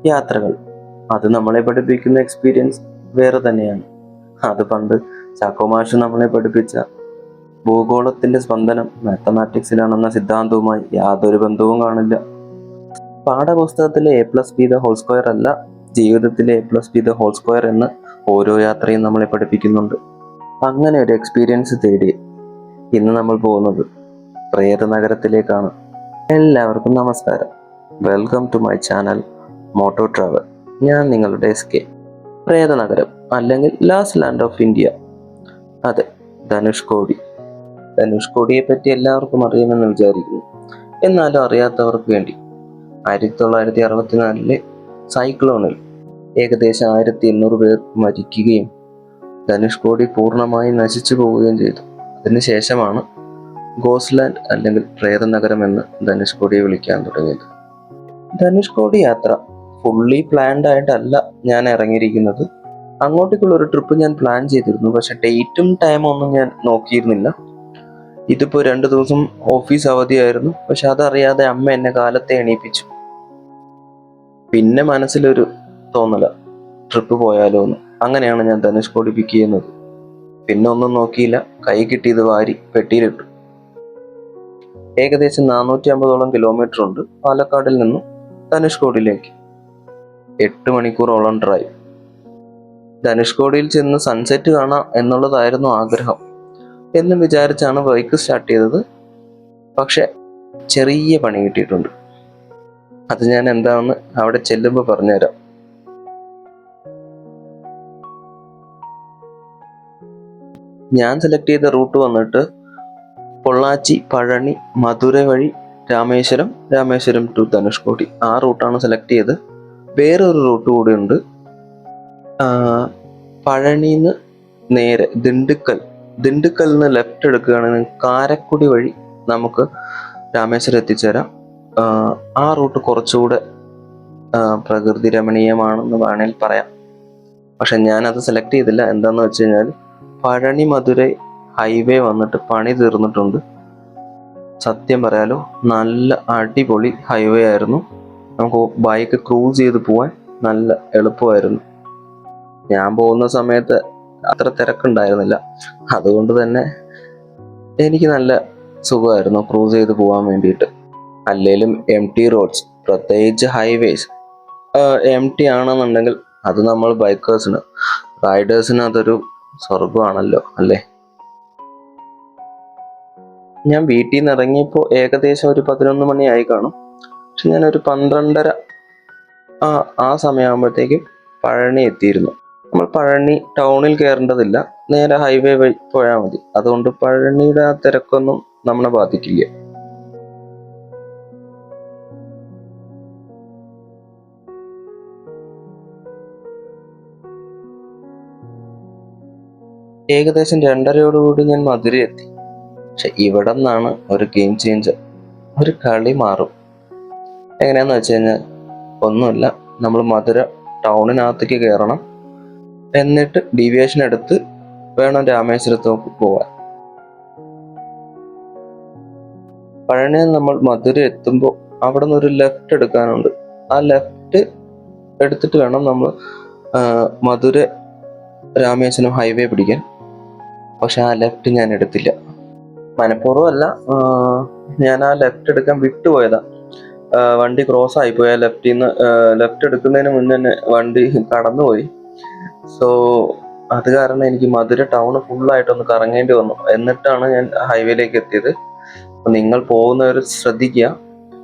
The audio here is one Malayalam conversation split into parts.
യാത്രകൾ അത് നമ്മളെ പഠിപ്പിക്കുന്ന എക്സ്പീരിയൻസ് വേറെ തന്നെയാണ്. അത് പണ്ട് ചാക്കോമാഷ് നമ്മളെ പഠിപ്പിച്ച ഭൂഗോളത്തിന്റെ സ്പന്ദനം മാത്തമാറ്റിക്സിലാണെന്ന സിദ്ധാന്തവുമായി യാതൊരു ബന്ധവും കാണില്ല. പാഠപുസ്തകത്തിലെ A+B² അല്ല ജീവിതത്തിലെ A+B² എന്ന് ഓരോ യാത്രയും നമ്മളെ പഠിപ്പിക്കുന്നുണ്ട്. അങ്ങനെ ഒരു എക്സ്പീരിയൻസ് തേടി ഇന്ന് നമ്മൾ പോകുന്നത് പ്രേത നഗരത്തിലേക്കാണ്. എല്ലാവർക്കും നമസ്കാരം. Welcome to my channel moto travel. ഞാൻ നിങ്ങളുടെ SK. പ്രേത നഗരം അല്ലെങ്കിൽ ലാസ്റ്റ് ലാൻഡ് ഓഫ് ഇന്ത്യ, അതെ, ധനുഷ്കോടി. ധനുഷ്കോടിയെ പറ്റി എല്ലാവർക്കും അറിയുമെന്ന് വിചാരിക്കുന്നു. എന്നാലും അറിയാത്തവർക്ക് വേണ്ടി 1964 സൈക്ലോണിൽ ഏകദേശം 1800 പേർ മരിക്കുകയും ധനുഷ്കോടി പൂർണ്ണമായി നശിച്ചു പോവുകയും ചെയ്തു. അതിനുശേഷമാണ് ഗോസ്റ്റ് അല്ലെങ്കിൽ പ്രേത നഗരം എന്ന് ധനുഷ്കോടിയെ വിളിക്കാൻ തുടങ്ങിയത്. ധനുഷ്കോടി യാത്ര ഫുള്ളി പ്ലാൻഡ് ആയിട്ടല്ല ഞാൻ ഇറങ്ങിയിരിക്കുന്നത്. അങ്ങോട്ടേക്കുള്ള ഒരു ട്രിപ്പ് ഞാൻ പ്ലാൻ ചെയ്തിരുന്നു, പക്ഷെ ഡേറ്റും ടൈമും ഒന്നും ഞാൻ നോക്കിയിരുന്നില്ല. ഇതിപ്പോൾ 2 ദിവസം ഓഫീസ് അവധിയായിരുന്നു. പക്ഷെ അതറിയാതെ അമ്മ എന്നെ കാലത്തെ എണീപ്പിച്ചു. പിന്നെ മനസ്സിലൊരു തോന്നല, ട്രിപ്പ് പോയാലോ എന്ന്. അങ്ങനെയാണ് ഞാൻ ധനുഷ്കോടി പിക്ക് ചെയ്യുന്നത്. പിന്നെ ഒന്നും നോക്കിയില്ല, കൈ കിട്ടിയത് വാരി പെട്ടിയിലിട്ടു. ഏകദേശം 450ഓളം കിലോമീറ്റർ ഉണ്ട് പാലക്കാടിൽ നിന്നും ധനുഷ്കോടിയിലേക്ക്. 8 മണിക്കൂറോളം ഡ്രൈവ്. ധനുഷ്കോടിയിൽ ചെന്ന് സൺസെറ്റ് കാണാം എന്നുള്ളതായിരുന്നു ആഗ്രഹം. എന്നും വിചാരിച്ചാണ് ബൈക്ക് സ്റ്റാർട്ട് ചെയ്തത്. പക്ഷെ ചെറിയ പണി കിട്ടിയിട്ടുണ്ട്. അത് ഞാൻ എന്താണെന്ന് അവിടെ ചെല്ലുമ്പോൾ പറഞ്ഞുതരാം. ഞാൻ സെലക്ട് ചെയ്ത റൂട്ട് വന്നിട്ട് പൊള്ളാച്ചി, പഴനി, മധുര വഴി രാമേശ്വരം, രാമേശ്വരം ടു ധനുഷ്കോടി. ആ റൂട്ടാണ് സെലക്ട് ചെയ്ത്. വേറൊരു റൂട്ട് കൂടി ഉണ്ട്. പഴനിന്ന് നേരെ ദിണ്ടുക്കൽ നിന്ന് ലെഫ്റ്റ് എടുക്കുകയാണെങ്കിൽ കാരക്കുടി വഴി നമുക്ക് രാമേശ്വരം എത്തിച്ചേരാം. ആ റൂട്ട് കുറച്ചുകൂടെ പ്രകൃതി രമണീയമാണെന്ന് വേണമെങ്കിൽ പറയാം. പക്ഷെ ഞാനത് സെലക്ട് ചെയ്തില്ല. എന്താന്ന് വെച്ച് കഴിഞ്ഞാൽ പഴനി മധുരൈ ഹൈവേ വന്നിട്ട് പണി തീർന്നിട്ടുണ്ട്. സത്യം പറയാലോ, നല്ല അടിപൊളി ഹൈവേ ആയിരുന്നു. നമുക്ക് ബൈക്ക് ക്രൂസ് ചെയ്ത് പോവാൻ നല്ല എളുപ്പമായിരുന്നു. ഞാൻ പോകുന്ന സമയത്ത് അത്ര തിരക്കുണ്ടായിരുന്നില്ല. അതുകൊണ്ട് തന്നെ എനിക്ക് നല്ല സുഖമായിരുന്നു ക്രൂസ് ചെയ്ത് പോകാൻ വേണ്ടിയിട്ട്. അല്ലെങ്കിലും റോഡ്സ്, പ്രത്യേകിച്ച് ഹൈവേസ് ആണെന്നുണ്ടെങ്കിൽ അത് നമ്മൾ ബൈക്കേഴ്സിന്, റൈഡേഴ്സിന് അതൊരു സ്വർഗമാണല്ലോ അല്ലേ. ഞാൻ വീട്ടിൽ നിന്ന് ഇറങ്ങിയപ്പോൾ ഏകദേശം ഒരു 11 മണിയായി കാണും. പക്ഷെ ഞാനൊരു 12:30 ആ സമയമാകുമ്പോഴത്തേക്കും പഴനി എത്തിയിരുന്നു. നമ്മൾ പഴനി ടൗണിൽ കയറേണ്ടതില്ല, നേരെ ഹൈവേ വഴി പോയാൽ മതി. അതുകൊണ്ട് പഴനിയുടെ ആ തിരക്കൊന്നും നമ്മളെ ബാധിക്കില്ല. ഏകദേശം 2:30യോടുകൂടി ഞാൻ മധുര എത്തി. പക്ഷെ ഇവിടെ നിന്നാണ് ഒരു ഗെയിം ചേഞ്ചർ. ഒരു കളി മാറും. എങ്ങനെയാന്ന് വെച്ച് കഴിഞ്ഞാൽ ഒന്നുമില്ല, നമ്മൾ മധുര ടൗണിനകത്തേക്ക് കയറണം. എന്നിട്ട് ഡീവിയേഷൻ എടുത്ത് വേണം രാമേശ്വരത്തേക്ക് പോവാൻ. പഴനി നമ്മൾ മധുര എത്തുമ്പോൾ അവിടെ നിന്ന് ഒരു ലെഫ്റ്റ് എടുക്കാനുണ്ട്. ആ ലെഫ്റ്റ് എടുത്തിട്ട് വേണം നമ്മൾ മധുര രാമേശ്വരം ഹൈവേ പിടിക്കാൻ. പക്ഷെ ആ ലെഫ്റ്റ് ഞാൻ എടുത്തില്ല. മനഃപൂർവ്വമല്ല, ഞാൻ ആ ലെഫ്റ്റ് എടുക്കാൻ വിട്ടുപോയതാ. വണ്ടി ക്രോസ് ആയിപ്പോയി. ആ ലെഫ്റ്റ് എടുക്കുന്നതിന് മുന്നേ തന്നെ വണ്ടി കടന്നുപോയി. സോ അത് കാരണം എനിക്ക് മധുര ടൗൺ ഫുള്ളായിട്ടൊന്ന് കറങ്ങേണ്ടി വന്നു. എന്നിട്ടാണ് ഞാൻ ഹൈവേയിലേക്ക് എത്തിയത്. അപ്പം നിങ്ങൾ പോകുന്നവർ ശ്രദ്ധിക്കുക.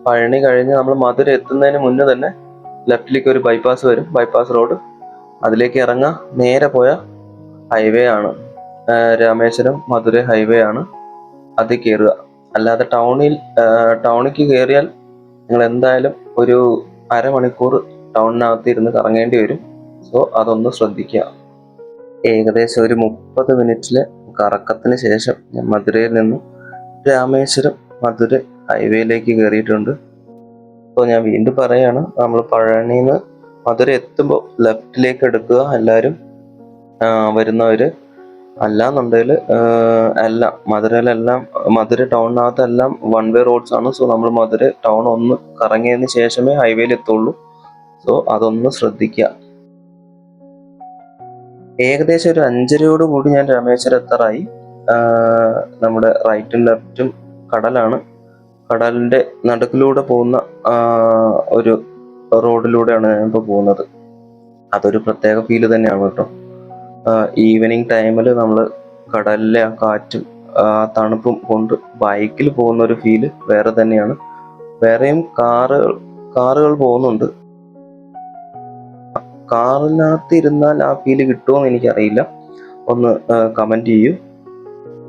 പഴനി കഴിഞ്ഞ് നമ്മൾ മധുര എത്തുന്നതിന് മുന്നേ തന്നെ ലെഫ്റ്റിലേക്ക് ഒരു ബൈപ്പാസ് വരും, ബൈപ്പാസ് റോഡ്. അതിലേക്ക് ഇറങ്ങാൻ നേരെ പോയ ഹൈവേ ആണ്, രാമേശ്വരം മധുര ഹൈവേ ആണ്. അത് കയറുക. അല്ലാതെ ടൗണിലേക്ക് കയറിയാൽ നിങ്ങൾ എന്തായാലും ഒരു അരമണിക്കൂർ ടൗണിനകത്ത് ഇരുന്ന് കറങ്ങേണ്ടി വരും. സോ അതൊന്ന് ശ്രദ്ധിക്കുക. ഏകദേശം ഒരു 30 മിനിറ്റിലെ കറക്കത്തിന് ശേഷം ഞാൻ മധുരയിൽ നിന്നും രാമേശ്വരം മധുര ഹൈവേയിലേക്ക് കയറിയിട്ടുണ്ട്. അപ്പോൾ ഞാൻ വീണ്ടും പറയാണ്, നമ്മൾ പഴനിന്ന് മധുര എത്തുമ്പോൾ ലെഫ്റ്റിലേക്ക് എടുക്കുക എല്ലാവരും വരുന്നവര്. അല്ലാന്നുണ്ടെങ്കിൽ എല്ലാം മധുര ടൗണിനകത്തെല്ലാം 1 വേ റോഡ്സ് ആണ്. സോ നമ്മൾ മധുര ടൗൺ ഒന്ന് കറങ്ങിയതിന് ശേഷമേ ഹൈവേയിൽ എത്തുള്ളൂ. സോ അതൊന്ന് ശ്രദ്ധിക്കുക. ഏകദേശം ഒരു 5:30 കൂടി ഞാൻ രാമേശ്വരം എത്താറായി. നമ്മുടെ റൈറ്റും ലെഫ്റ്റും കടലാണ്. കടലിന്റെ നടുക്കിലൂടെ പോകുന്ന ഒരു റോഡിലൂടെയാണ് ഞാൻ ഇപ്പോൾ പോകുന്നത്. അതൊരു പ്രത്യേക ഫീല് തന്നെയാണ് കേട്ടോ. ഈവനിങ് ടൈമിൽ നമ്മൾ കടലിലെ ആ കാറ്റും ആ തണുപ്പും കൊണ്ട് ബൈക്കിൽ പോകുന്ന ഒരു ഫീല് വേറെ തന്നെയാണ്. വേറെയും കാറുകൾ പോകുന്നുണ്ട്. കാറിനകത്ത് ഇരുന്നാൽ ആ ഫീല് കിട്ടുമോയെന്ന് എനിക്കറിയില്ല, ഒന്ന് കമന്റ് ചെയ്യൂ.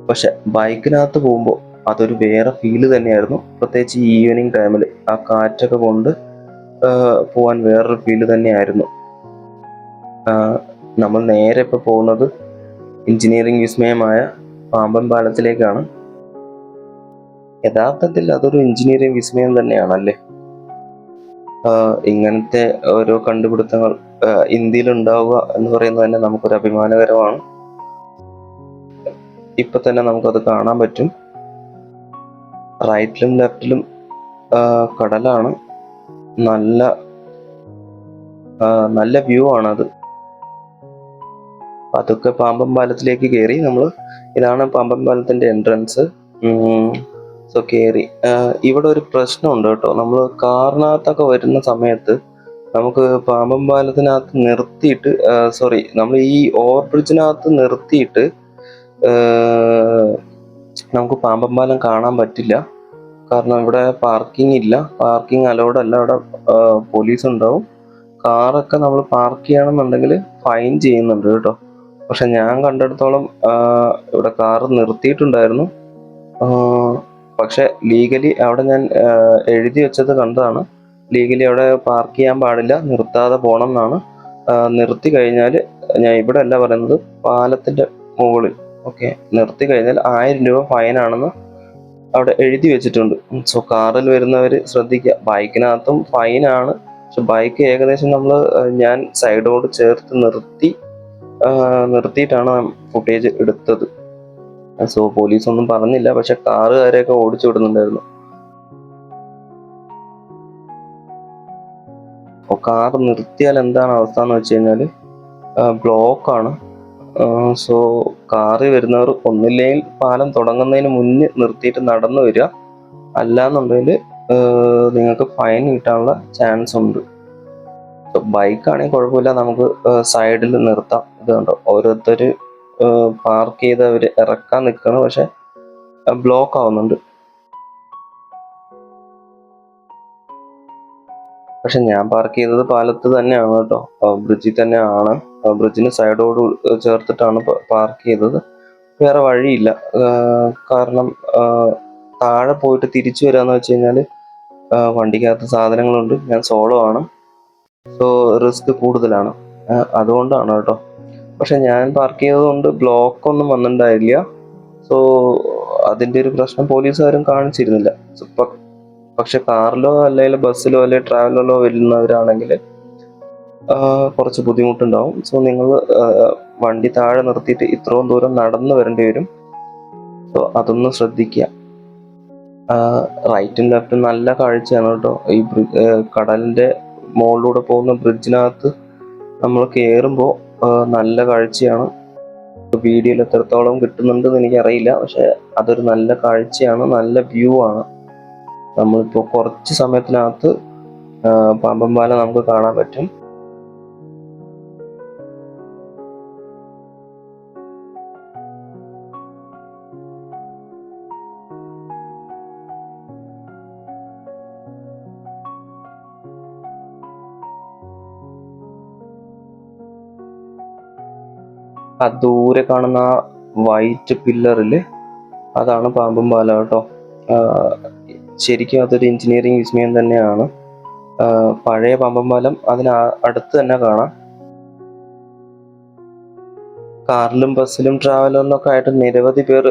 പക്ഷെ ബൈക്കിനകത്ത് പോകുമ്പോൾ അതൊരു വേറെ ഫീല് തന്നെയായിരുന്നു. പ്രത്യേകിച്ച് ഈ ഈവനിങ് ടൈമിൽ ആ കാറ്റൊക്കെ കൊണ്ട് പോവാൻ വേറൊരു ഫീല് തന്നെയായിരുന്നു. നമ്മൾ നേരെ ഇപ്പോൾ പോകുന്നത് എഞ്ചിനീയറിംഗ് വിസ്മയമായ പാമ്പൻ പാലത്തിലേക്കാണ്. യഥാർത്ഥത്തിൽ അതൊരു എഞ്ചിനീയറിംഗ് വിസ്മയം തന്നെയാണല്ലേ. ഇങ്ങനത്തെ ഓരോ കണ്ടുപിടുത്തങ്ങൾ ഇന്ത്യയിൽ ഉണ്ടാവുക എന്ന് പറയുന്നത് തന്നെ നമുക്കൊരു അഭിമാനകരമാണ്. ഇപ്പൊ തന്നെ നമുക്കത് കാണാൻ പറ്റും. റൈറ്റിലും ലെഫ്റ്റിലും കടലാണ്. നല്ല വ്യൂ ആണത്. അതൊക്കെ പാമ്പൻ പാലത്തിലേക്ക് കയറി നമ്മൾ. ഇതാണ് പാമ്പൻ പാലത്തിന്റെ എൻട്രൻസ്. സോ കയറി. ഇവിടെ ഒരു പ്രശ്നമുണ്ട് കേട്ടോ. നമ്മൾ കാറിനകത്തൊക്കെ വരുന്ന സമയത്ത് നമുക്ക് പാമ്പൻ പാലത്തിനകത്ത് നിർത്തിയിട്ട് നമ്മൾ ഈ ഓവർ ബ്രിഡ്ജിനകത്ത് നിർത്തിയിട്ട് നമുക്ക് പാമ്പൻ പാലം കാണാൻ പറ്റില്ല. കാരണം ഇവിടെ പാർക്കിംഗ് ഇല്ല, പാർക്കിംഗ് അലൗഡ് അല്ല. അവിടെ പോലീസ് ഉണ്ടാവും. കാറൊക്കെ നമ്മൾ പാർക്ക് ചെയ്യണമെന്നുണ്ടെങ്കിൽ ഫൈൻ ചെയ്യുന്നുണ്ട് കേട്ടോ. പക്ഷെ ഞാൻ കണ്ടിടത്തോളം ഇവിടെ കാറ് നിർത്തിയിട്ടുണ്ടായിരുന്നു. പക്ഷെ ലീഗലി അവിടെ ഞാൻ എഴുതി വെച്ചത് കണ്ടതാണ്. ലീഗലി അവിടെ പാർക്ക് ചെയ്യാൻ പാടില്ല, നിർത്താതെ പോകണം എന്നാണ്. നിർത്തി കഴിഞ്ഞാൽ, ഞാൻ ഇവിടെ അല്ല പറയുന്നത്, പാലത്തിന്റെ മുകളിൽ ഓക്കെ നിർത്തി കഴിഞ്ഞാൽ 1000 രൂപ ഫൈനാണെന്ന് അവിടെ എഴുതി വെച്ചിട്ടുണ്ട്. സോ കാറിൽ വരുന്നവർ ശ്രദ്ധിക്കുക. ബൈക്കിനകത്തും ഫൈനാണ്. പക്ഷെ ബൈക്ക് ഏകദേശം ഞാൻ സൈഡോട് ചേർത്ത് നിർത്തിയിട്ടാണ് ഫുട്ടേജ് എടുത്തത്. സോ പോലീസ് ഒന്നും പറഞ്ഞില്ല. പക്ഷെ കാറുകാരെയൊക്കെ ഓടിച്ചു വിടുന്നുണ്ടായിരുന്നു. അപ്പോൾ കാർ നിർത്തിയാൽ എന്താണ് അവസ്ഥ എന്ന് വെച്ച് കഴിഞ്ഞാൽ ബ്ലോക്കാണ്. സോ കാറിൽ വരുന്നവർ ഒന്നില്ലെങ്കിൽ പാലം തുടങ്ങുന്നതിന് മുന്നേ നിർത്തിയിട്ട് നടന്നു വരിക. അല്ലാന്നുണ്ടെങ്കിൽ നിങ്ങൾക്ക് ഫൈൻ കിട്ടാനുള്ള ചാൻസ് ഉണ്ട്. ബൈക്കാണെങ്കിൽ കുഴപ്പമില്ല, നമുക്ക് സൈഡിൽ നിർത്താം. ഇത് കണ്ടോ, ഓരോരുത്തർ പാർക്ക് ചെയ്തവർ ഇറക്കാൻ നിൽക്കണം. പക്ഷെ ബ്ലോക്ക് ആവുന്നുണ്ട്. പക്ഷെ ഞാൻ പാർക്ക് ചെയ്തത് പാലത്ത് തന്നെയാണ് കേട്ടോ, ബ്രിഡ്ജിൽ തന്നെയാണ്. ബ്രിഡ്ജിന് സൈഡോട് ചേർത്തിട്ടാണ് പാർക്ക് ചെയ്തത്. വേറെ വഴിയില്ല. കാരണം താഴെ പോയിട്ട് തിരിച്ചു വരാന്ന് വെച്ച് കഴിഞ്ഞാൽ വണ്ടിക്കകത്ത് സാധനങ്ങളുണ്ട്. ഞാൻ സോളോ ആണ്. സോ റിസ്ക് കൂടുതലാണ്. അതുകൊണ്ടാണ് കേട്ടോ. പക്ഷെ ഞാൻ പാർക്ക് ചെയ്തതുകൊണ്ട് ബ്ലോക്ക് ഒന്നും വന്നിട്ടുണ്ടായില്ല. സോ അതിൻ്റെ ഒരു പ്രശ്നം പോലീസുകാരും കാണിച്ചിരുന്നില്ല. പക്ഷെ കാറിലോ അല്ലെങ്കിൽ ബസ്സിലോ അല്ലെങ്കിൽ ട്രാവലറിലോ വരുന്നവരാണെങ്കിൽ കുറച്ച് ബുദ്ധിമുട്ടുണ്ടാവും. സോ നിങ്ങൾ വണ്ടി താഴെ നിർത്തിയിട്ട് ഇത്രയും ദൂരം നടന്നു വരേണ്ടി വരും. സോ അതൊന്ന് ശ്രദ്ധിക്കുക. റൈറ്റും ലെഫ്റ്റും നല്ല കാഴ്ചയാണ് കേട്ടോ. ഈ കടലിന്റെ മുകളിലൂടെ പോകുന്ന ബ്രിഡ്ജിനകത്ത് നമ്മൾ കയറുമ്പോൾ നല്ല കാഴ്ചയാണ്. വീഡിയോയിൽ എത്രത്തോളം കിട്ടുന്നുണ്ടെന്ന് എനിക്കറിയില്ല. പക്ഷെ അതൊരു നല്ല കാഴ്ചയാണ്, നല്ല വ്യൂ ആണ്. നമ്മളിപ്പോൾ കുറച്ച് സമയത്തിനകത്ത് പാമ്പൻ പാലം നമുക്ക് കാണാൻ പറ്റും. ആ ദൂരെ കാണുന്ന ആ വൈറ്റ് പില്ലറില് അതാണ് പാമ്പൻ പാലം കേട്ടോ. ശരിക്കും അതൊരു എഞ്ചിനീയറിംഗ് വിസ്മയം തന്നെയാണ്. പഴയ പാമ്പൻ പാലം അടുത്ത് തന്നെ കാണാം. കാറിലും ബസ്സിലും ട്രാവലറിലൊക്കെ ആയിട്ട് നിരവധി പേർ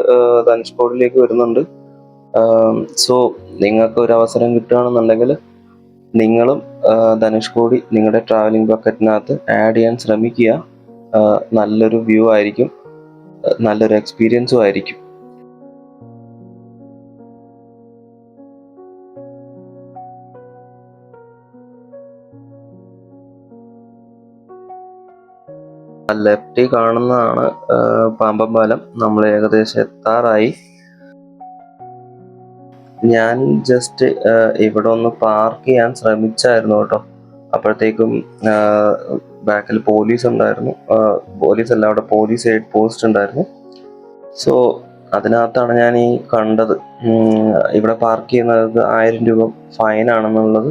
ധനുഷ്കോടിയിലേക്ക് വരുന്നുണ്ട്. സോ നിങ്ങൾക്ക് ഒരു അവസരം കിട്ടുകയാണെന്നുണ്ടെങ്കിൽ നിങ്ങളും ധനുഷ്കോടി നിങ്ങളുടെ ട്രാവലിംഗ് ബക്കറ്റിനകത്ത് ആഡ് ചെയ്യാൻ ശ്രമിക്കുക. നല്ലൊരു വ്യൂ ആയിരിക്കും, നല്ലൊരു എക്സ്പീരിയൻസും ആയിരിക്കും. ലെഫ്റ്റിൽ കാണുന്നതാണ് പാമ്പം പാലം. നമ്മൾ ഏകദേശം എത്താറായി. ഞാൻ ജസ്റ്റ് ഇവിടെ ഒന്ന് പാർക്ക് ചെയ്യാൻ ശ്രമിച്ചായിരുന്നു കേട്ടോ. അപ്പോഴത്തേക്കും ബാക്കിൽ പോലീസ് ഉണ്ടായിരുന്നു. പോലീസ് അല്ല, അവിടെ പോലീസ് എയ്ഡ് പോസ്റ്റ് ഉണ്ടായിരുന്നു. സോ അതിനകത്താണ് ഞാൻ ഈ കണ്ടത്. ഇവിടെ പാർക്ക് ചെയ്യുന്നത് 1000 രൂപ ഫൈൻ ആണെന്നുള്ളത്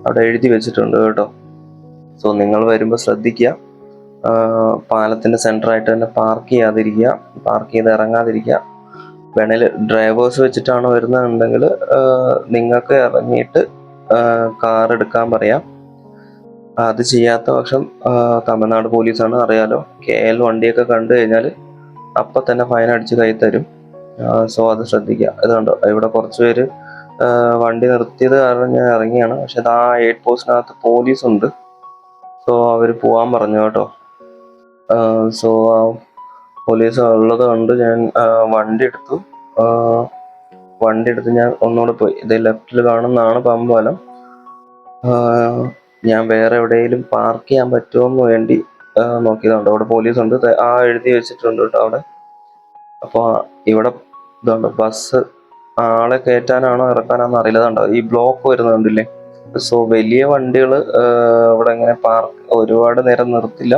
അവിടെ എഴുതി വെച്ചിട്ടുണ്ട് കേട്ടോ. സോ നിങ്ങൾ വരുമ്പോൾ ശ്രദ്ധിക്കുക, പാലത്തിന്റെ സെന്ററായിട്ട് തന്നെ പാർക്ക് ചെയ്യാതിരിക്കുക, പാർക്ക് ചെയ്ത് ഇറങ്ങാതിരിക്കുക. വേണേൽ ഡ്രൈവേഴ്സ് വെച്ചിട്ടാണ് വരുന്നതെന്നുണ്ടെങ്കിൽ നിങ്ങൾക്ക് ഇറങ്ങിയിട്ട് കാർ എടുക്കാൻ പറയാം. അത് ചെയ്യാത്ത പക്ഷം തമിഴ്നാട് പോലീസാണ്, അറിയാലോ. KL വണ്ടിയൊക്കെ കണ്ടു കഴിഞ്ഞാൽ അപ്പം തന്നെ ഫൈൻ അടിച്ച് കൈ തരും. സോ അത് ശ്രദ്ധിക്കുക. ഇതുണ്ടോ, ഇവിടെ കുറച്ച് പേര് വണ്ടി നിർത്തിയത് കാരണം ഞാൻ ഇറങ്ങിയാണ്. പക്ഷെ അത് ആ എയ്ഡ് പോസ്റ്റിനകത്ത് പോലീസ് ഉണ്ട്. സോ അവർ പോവാൻ പറഞ്ഞു കേട്ടോ. സോ പോലീസ് ഉള്ളത് കൊണ്ട് ഞാൻ വണ്ടി എടുത്തു. ഞാൻ ഒന്നുകൂടെ പോയി. ഇത് ലെഫ്റ്റിൽ കാണുന്നതാണ് പാമ്പം പാലം. ഞാൻ വേറെ എവിടെയെങ്കിലും പാർക്ക് ചെയ്യാൻ പറ്റുമെന്ന് വേണ്ടി നോക്കിയതുണ്ട്. അവിടെ പോലീസ് ഉണ്ട്, എഴുതി വെച്ചിട്ടുണ്ട് കേട്ടോ അവിടെ. അപ്പോൾ ഇവിടെ ഇതുണ്ട്, ബസ് ആളെ കയറ്റാനാണോ ഇറക്കാനാണോ അറിയില്ല. ഇതുണ്ടോ ഈ ബ്ലോക്ക് വരുന്നുണ്ടല്ലേ. സോ വലിയ വണ്ടികൾ ഇവിടെ ഇങ്ങനെ ഒരുപാട് നേരം നിർത്തില്ല.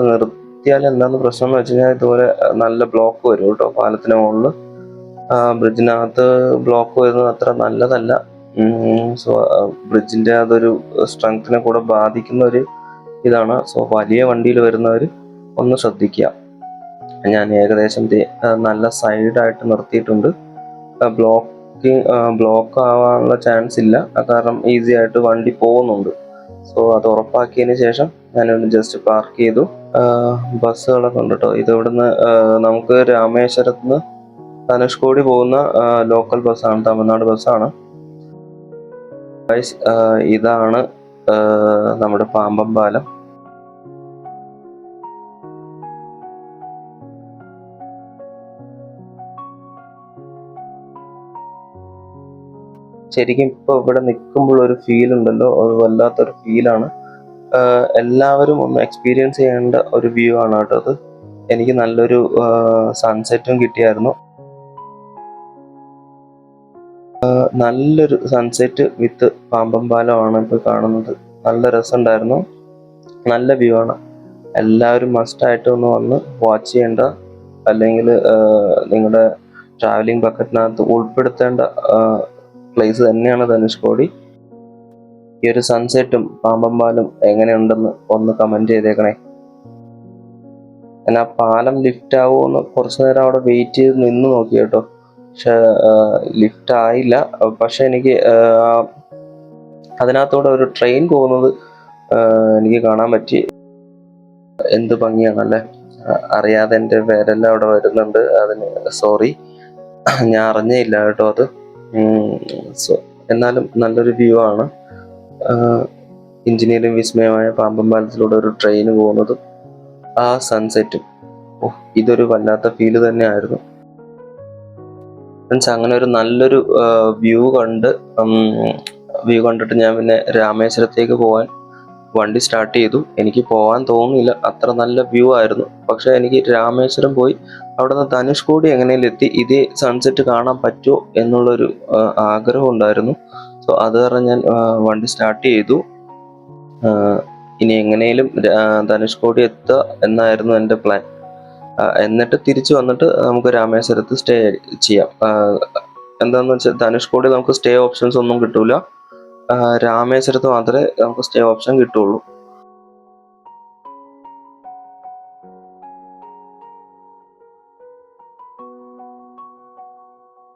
നിർത്തിയാൽ എന്താന്ന് പ്രശ്നം എന്ന് വെച്ച് കഴിഞ്ഞാൽ ഇതുപോലെ നല്ല ബ്ലോക്ക് വരും കേട്ടോ. പാലത്തിന് മുകളിൽ ബ്രിഡ്ജിനകത്ത് ബ്ലോക്ക് വരുന്നത് അത്ര നല്ലതല്ല. സോ ബ്രിഡ്ജിന്റെ അതൊരു സ്ട്രെങ്ത്തിനെ കൂടെ ബാധിക്കുന്ന ഒരു ഇതാണ്. സോ വലിയ വണ്ടിയിൽ വരുന്നവർ ഒന്ന് ശ്രദ്ധിക്കുക. ഞാൻ ഏകദേശം നല്ല സൈഡായിട്ട് നിർത്തിയിട്ടുണ്ട്. ബ്ലോക്ക് ആവാനുള്ള ചാൻസ് ഇല്ല, കാരണം ഈസി ആയിട്ട് വണ്ടി പോകുന്നുണ്ട്. സോ അത് ഉറപ്പാക്കിയതിന് ശേഷം ഞാനൊന്ന് ജസ്റ്റ് പാർക്ക് ചെയ്തു. ബസ്സുകളൊക്കെ ഉണ്ട് കേട്ടോ. ഇത് ഇവിടുന്ന് നമുക്ക് രാമേശ്വരത്ത് നിന്ന് ധനുഷ്കോടി പോകുന്ന ലോക്കൽ ബസ്സാണ്, തമിഴ്നാട് ബസ്സാണ്. ഇതാണ് നമ്മുടെ പാമ്പം പാലം. ശരിക്കും ഇപ്പോൾ ഇവിടെ നിൽക്കുമ്പോൾ ഒരു ഫീൽ ഉണ്ടല്ലോ, അത് വല്ലാത്തൊരു ഫീലാണ്. എല്ലാവരും ഒന്ന് എക്സ്പീരിയൻസ് ചെയ്യേണ്ട ഒരു വ്യൂ ആണ് കേട്ടോ അത്. എനിക്ക് നല്ലൊരു സൺസെറ്റും കിട്ടിയായിരുന്നു. നല്ലൊരു സൺസെറ്റ് വിത്ത് പാമ്പം പാലമാണ് ഇപ്പോൾ കാണുന്നത്. നല്ല രസമുണ്ടായിരുന്നു, നല്ല വ്യൂ ആണ്. എല്ലാവരും മസ്റ്റായിട്ട് ഒന്ന് വന്ന് വാച്ച് ചെയ്യേണ്ട, അല്ലെങ്കിൽ നിങ്ങളുടെ ട്രാവലിംഗ് ബക്കറ്റിനകത്ത് ഉൾപ്പെടുത്തേണ്ട പ്ലേസ് തന്നെയാണ് ധനുഷ്കോടി. ഈ ഒരു സൺസെറ്റും പാമ്പം പാലും എങ്ങനെയുണ്ടെന്ന് ഒന്ന് കമന്റ് ചെയ്തേക്കണേ. ഞാൻ ആ പാലം ലിഫ്റ്റ് ആവുമെന്ന് കുറച്ചു നേരം അവിടെ വെയിറ്റ് ചെയ്ത് നിന്ന് നോക്കി കേട്ടോ. പക്ഷെ ലിഫ്റ്റ് ആയില്ല. പക്ഷെ എനിക്ക് അതിനകത്തൂടെ ഒരു ട്രെയിൻ പോകുന്നത് എനിക്ക് കാണാൻ പറ്റി. എന്ത് ഭംഗിയാണല്ലേ. അറിയാതെ എൻ്റെ പേരെല്ലാം അവിടെ വരുന്നുണ്ട്, അതിന് സോറി, ഞാൻ അറിഞ്ഞില്ല കേട്ടോ അത്. സോ എന്നാലും നല്ലൊരു വ്യൂ ആണ്. എഞ്ചിനീയറിംഗ് വിസ്മയമായ പാമ്പം പാലത്തിലൂടെ ഒരു ട്രെയിൻ പോകുന്നതും ആ സൺസെറ്റും, ഇതൊരു വല്ലാത്ത ഫീല് തന്നെയായിരുന്നു. മീൻസ് അങ്ങനെ ഒരു നല്ലൊരു വ്യൂ കണ്ടിട്ട് ഞാൻ പിന്നെ രാമേശ്വരത്തേക്ക് പോകാൻ വണ്ടി സ്റ്റാർട്ട് ചെയ്തു. എനിക്ക് പോകാൻ തോന്നിയില്ല, അത്ര നല്ല വ്യൂ ആയിരുന്നു. പക്ഷെ എനിക്ക് രാമേശ്വരം പോയി അവിടെ നിന്ന് ധനുഷ്കോടി എങ്ങനെയും എത്തി ഇതേ സൺസെറ്റ് കാണാൻ പറ്റുമോ എന്നുള്ളൊരു ആഗ്രഹം ഉണ്ടായിരുന്നു. സോ അത് കാരണം ഞാൻ വണ്ടി സ്റ്റാർട്ട് ചെയ്തു. ഇനി എങ്ങനെയും ധനുഷ്കോടി എത്തുക എന്നായിരുന്നു എൻ്റെ പ്ലാൻ. എന്നിട്ട് തിരിച്ചു വന്നിട്ട് നമുക്ക് രാമേശ്വരത്ത് സ്റ്റേ ചെയ്യാം. എന്താണെന്ന് വെച്ചാൽ ധനുഷ്കോടി നമുക്ക് സ്റ്റേ ഓപ്ഷൻസ് ഒന്നും കിട്ടൂല, രാമേശ്വരത്ത് മാത്രമേ നമുക്ക് സ്റ്റേ ഓപ്ഷൻ കിട്ടുള്ളൂ.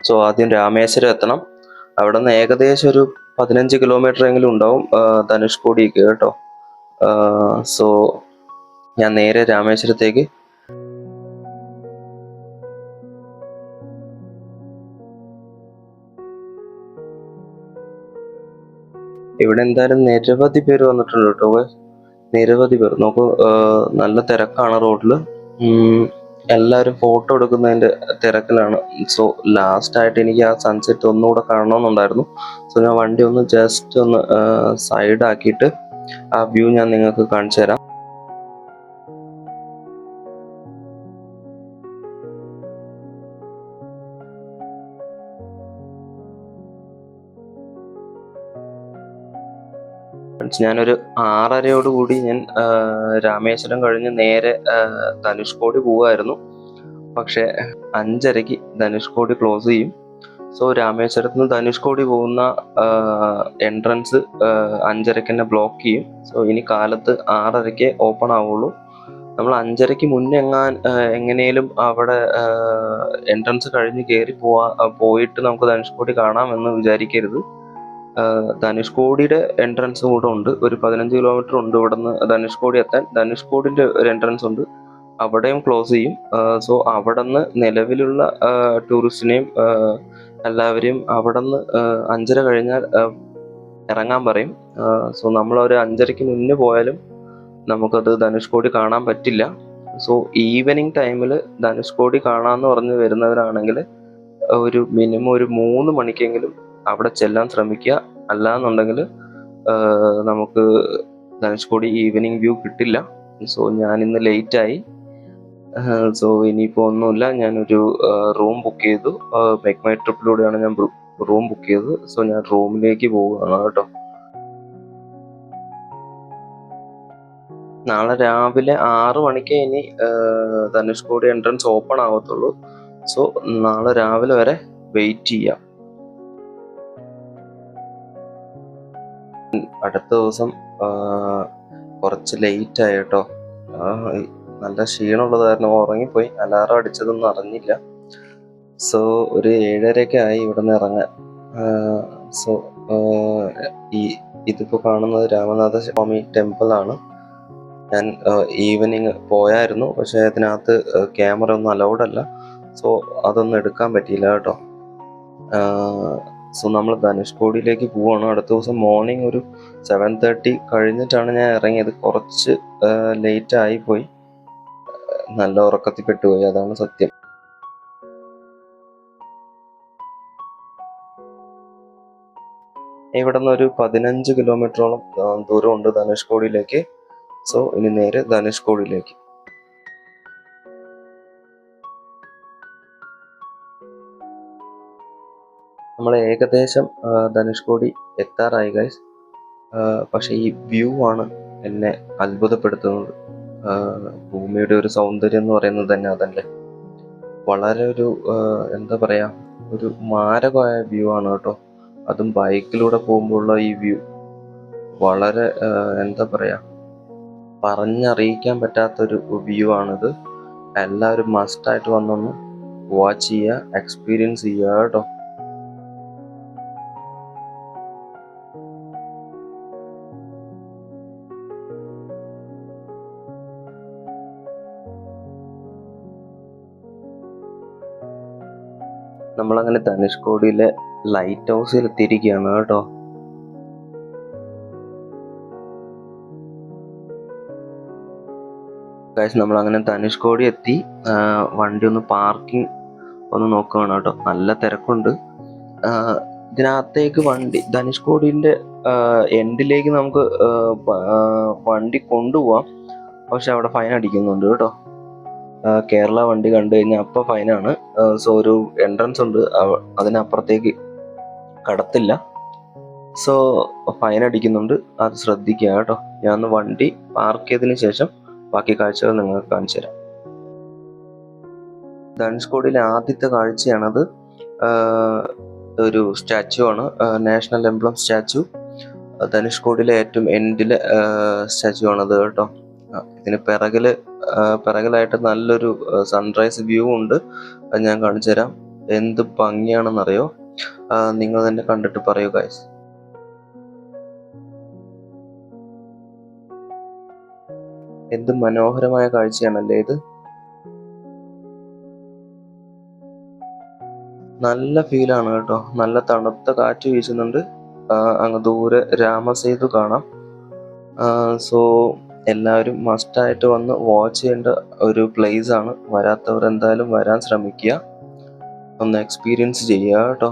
സോ ആദ്യം രാമേശ്വരം എത്തണം. അവിടെ നിന്ന് ഏകദേശം ഒരു 15 കിലോമീറ്റർ എങ്കിലും ഉണ്ടാവും ധനുഷ്കോടിക്ക് കേട്ടോ. സോ ഞാൻ നേരെ രാമേശ്വരത്തേക്ക് ഇവിടെ എന്തായാലും നിരവധി പേര് വന്നിട്ടുണ്ട് കേട്ടോ. നിരവധി പേർ നോക്കൂ, നല്ല തിരക്കാണ് റോഡിൽ. എല്ലാവരും ഫോട്ടോ എടുക്കുന്നതിന്റെ തിരക്കിലാണ്. സോ ലാസ്റ്റ് ആയിട്ട് എനിക്ക് ആ സൺസെറ്റ് ഒന്നുകൂടെ കാണണമെന്നുണ്ടായിരുന്നു. സോ ഞാൻ വണ്ടി ഒന്ന് ജസ്റ്റ് ഒന്ന് സൈഡ് ആക്കിയിട്ട് ആ വ്യൂ ഞാൻ നിങ്ങൾക്ക് കാണിച്ചു തരാം. ഞാനൊരു 6:30 കൂടി ഞാൻ രാമേശ്വരം കഴിഞ്ഞ് നേരെ ധനുഷ്കോടി പോവായിരുന്നു. പക്ഷെ 5:30 ധനുഷ്കോടി ക്ലോസ് ചെയ്യും. സോ രാമേശ്വരത്ത് നിന്ന് ധനുഷ്കോടി പോകുന്ന എൻട്രൻസ് 5:30 തന്നെ ബ്ലോക്ക് ചെയ്യും. സോ ഇനി കാലത്ത് 6:30 ഓപ്പൺ ആവുള്ളൂ. നമ്മൾ 5:30 മുന്നേ എങ്ങനെയും അവിടെ എൻട്രൻസ് കഴിഞ്ഞ് കയറി പോയിട്ട് നമുക്ക് ധനുഷ്കോടി കാണാമെന്ന് വിചാരിക്കരുത്. ധനുഷ്കോടിയുടെ എൻട്രൻസ് കൂടെ ഉണ്ട്. ഒരു 15 കിലോമീറ്റർ ഉണ്ട് ഇവിടുന്ന് ധനുഷ്കോടി എത്താൻ. ധനുഷ്കോടിന്റെ ഒരു എൻട്രൻസ് ഉണ്ട്, അവിടെയും ക്ലോസ് ചെയ്യും. സോ അവിടുന്ന് നിലവിലുള്ള ടൂറിസ്റ്റിനെയും എല്ലാവരെയും അവിടുന്ന് 5:30 കഴിഞ്ഞാൽ ഇറങ്ങാൻ പറയും. സോ നമ്മളൊരു 5:30 മുന്നേ പോയാലും നമുക്കത് ധനുഷ്കോടി കാണാൻ പറ്റില്ല. സോ ഈവനിങ് ടൈമിൽ ധനുഷ്കോടി കാണാമെന്ന് പറഞ്ഞ് വരുന്നവരാണെങ്കിൽ ഒരു മിനിമം ഒരു 3 മണിക്കെങ്കിലും അവിടെ ചെല്ലാൻ ശ്രമിക്കുക. അല്ലാന്നുണ്ടെങ്കിൽ നമുക്ക് ധനുഷ്കോടി ഈവനിങ് വ്യൂ കിട്ടില്ല. സോ ഞാനിന്ന് ലേറ്റായി. സോ ഇനിയിപ്പോൾ ഒന്നുമില്ല, ഞാനൊരു റൂം ബുക്ക് ചെയ്തു. മേക്ക് മൈ ട്രിപ്പിലൂടെയാണ് ഞാൻ റൂം ബുക്ക് ചെയ്തത്. സോ ഞാൻ റൂമിലേക്ക് പോവുകയാണ് കേട്ടോ. നാളെ രാവിലെ 6 മണിക്ക് ഇനി ധനുഷ്കോടി എൻട്രൻസ് ഓപ്പൺ ആവത്തുള്ളൂ. സോ നാളെ രാവിലെ വരെ വെയിറ്റ് ചെയ്യാം. അടുത്ത ദിവസം കുറച്ച് ലേറ്റ് ആയി കേട്ടോ. നല്ല ക്ഷീണമുള്ളത് കാരണം ഉറങ്ങിപ്പോയി. അലാറം അടിച്ചതൊന്നും അറിഞ്ഞില്ല. സോ ഒരു 7:30 ആയി ഇവിടെ നിന്ന് ഇറങ്ങാൻ. സോ ഇതിപ്പോൾ കാണുന്നത് രാമനാഥ സ്വാമി ടെമ്പിൾ ആണ്. ഞാൻ ഈവനിങ് പോയായിരുന്നു, പക്ഷെ അതിനകത്ത് ക്യാമറ ഒന്നും അലൗഡ് അല്ല. സോ അതൊന്നും എടുക്കാൻ പറ്റിയില്ല കേട്ടോ. സോ നമ്മൾ ധനുഷ്കോടിയിലേക്ക് പോവാണ്. അടുത്ത ദിവസം മോർണിംഗ് ഒരു 7:30 കഴിഞ്ഞിട്ടാണ് ഞാൻ ഇറങ്ങിയത്. കുറച്ച് ലേറ്റ് ആയിപ്പോയി, നല്ല ഉറക്കത്തിൽ പെട്ടുപോയി, അതാണ് സത്യം. ഇവിടെ നിന്ന് ഒരു 15 കിലോമീറ്ററോളം ദൂരമുണ്ട് ധനുഷ്കോടിയിലേക്ക്. സോ ഇനി നേരെ ധനുഷ്കോടിയിലേക്ക്. നമ്മൾ ഏകദേശം ധനുഷ്കോടി എത്താറായി ഗൈസ്. പക്ഷെ ഈ വ്യൂ ആണ് എന്നെ അത്ഭുതപ്പെടുത്തുന്നത്. ഭൂമിയുടെ ഒരു സൗന്ദര്യം എന്ന് പറയുന്നത് തന്നെ അതല്ലേ. വളരെ ഒരു എന്താ പറയാ, ഒരു മാരകമായ വ്യൂ ആണ് കേട്ടോ. അതും ബൈക്കിലൂടെ പോകുമ്പോഴുള്ള ഈ വ്യൂ വളരെ എന്താ പറയാ, പറഞ്ഞറിയിക്കാൻ പറ്റാത്തൊരു വ്യൂ ആണിത്. എല്ലാവരും മസ്റ്റായിട്ട് വന്നൊന്ന് വാച്ച് ചെയ്യുക, എക്സ്പീരിയൻസ് ചെയ്യുക കേട്ടോ. നമ്മളങ്ങനെ ധനുഷ്കോടിയിലെ ലൈറ്റ് ഹൗസിൽ എത്തിയിരിക്കുകയാണ് കേട്ടോ. ഗൈസ് നമ്മളങ്ങനെ ധനുഷ്കോടി എത്തി. വണ്ടി ഒന്ന് പാർക്കിംഗ് ഒന്ന് നോക്കുകയാണ് കേട്ടോ. നല്ല തിരക്കുണ്ട്. ഇതിനകത്തേക്ക് ധനുഷ്കോടിന്റെ എൻഡിലേക്ക് നമുക്ക് വണ്ടി കൊണ്ടുപോവാം. പക്ഷെ അവിടെ ഫൈൻ അടിക്കുന്നുണ്ട് കേട്ടോ. കേരള വണ്ടി കണ്ടു കഴിഞ്ഞാൽ അപ്പോൾ ഫൈനാണ്. സോ ഒരു എൻട്രൻസ് ഉണ്ട്, അതിനപ്പുറത്തേക്ക് കടത്തില്ല. സോ ഫൈൻ അടിക്കുന്നുണ്ട്, അത് ശ്രദ്ധിക്കുക കേട്ടോ. ഞാൻ ഒന്ന് വണ്ടി പാർക്ക് ചെയ്തതിന് ശേഷം ബാക്കി കാഴ്ചകൾ നിങ്ങൾക്ക് കാണിച്ചു തരാം. ധനുഷ്കോടിയിലെ ആദ്യത്തെ കാഴ്ചയാണത്. ഒരു സ്റ്റാച്ചു ആണ്, നാഷണൽ എംബ്ലം സ്റ്റാച്ചു. ധനുഷ്കോടിയിലെ ഏറ്റവും എൻഡിലെ സ്റ്റാച്ചു ആണത് കേട്ടോ. ഇതിന് പിറകിലായിട്ട് നല്ലൊരു സൺറൈസ് വ്യൂ ഉണ്ട്. അത് ഞാൻ കാണിച്ചു തരാം. എന്ത് ഭംഗിയാണെന്നറിയോ? നിങ്ങൾ തന്നെ കണ്ടിട്ട് പറയൂ ഗൈസ്. എന്ത് മനോഹരമായ കാഴ്ചയാണല്ലേ ഇത്. നല്ല ഫീലാണ് കേട്ടോ. നല്ല തണുത്ത കാറ്റ് വീശുന്നുണ്ട്. അങ്ങ് ദൂരെ രാമസേതു കാണാം. സോ എല്ലാവരും മസ്റ്റായിട്ട് വന്ന് വാച്ച് ചെയ്യേണ്ട ഒരു പ്ലേസ് ആണ്. വരാത്തവർ എന്തായാലും വരാൻ ശ്രമിക്കുക, ഒന്ന് എക്സ്പീരിയൻസ് ചെയ്യുക കേട്ടോ.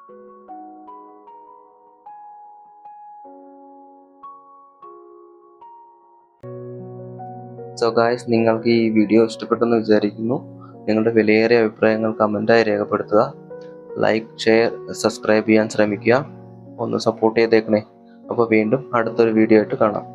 സോ ഗായ്സ്, നിങ്ങൾക്ക് ഈ വീഡിയോ ഇഷ്ടപ്പെട്ടെന്ന് വിചാരിക്കുന്നു. നിങ്ങളുടെ വിലയേറിയ അഭിപ്രായങ്ങൾ കമൻറ്റായി രേഖപ്പെടുത്തുക. ലൈക്ക്, ഷെയർ, സബ്സ്ക്രൈബ് ചെയ്യാൻ ശ്രമിക്കുക. ഒന്ന് സപ്പോർട്ട് ചെയ്തേക്കണേ. അപ്പോൾ വീണ്ടും അടുത്തൊരു വീഡിയോ ആയിട്ട് കാണാം.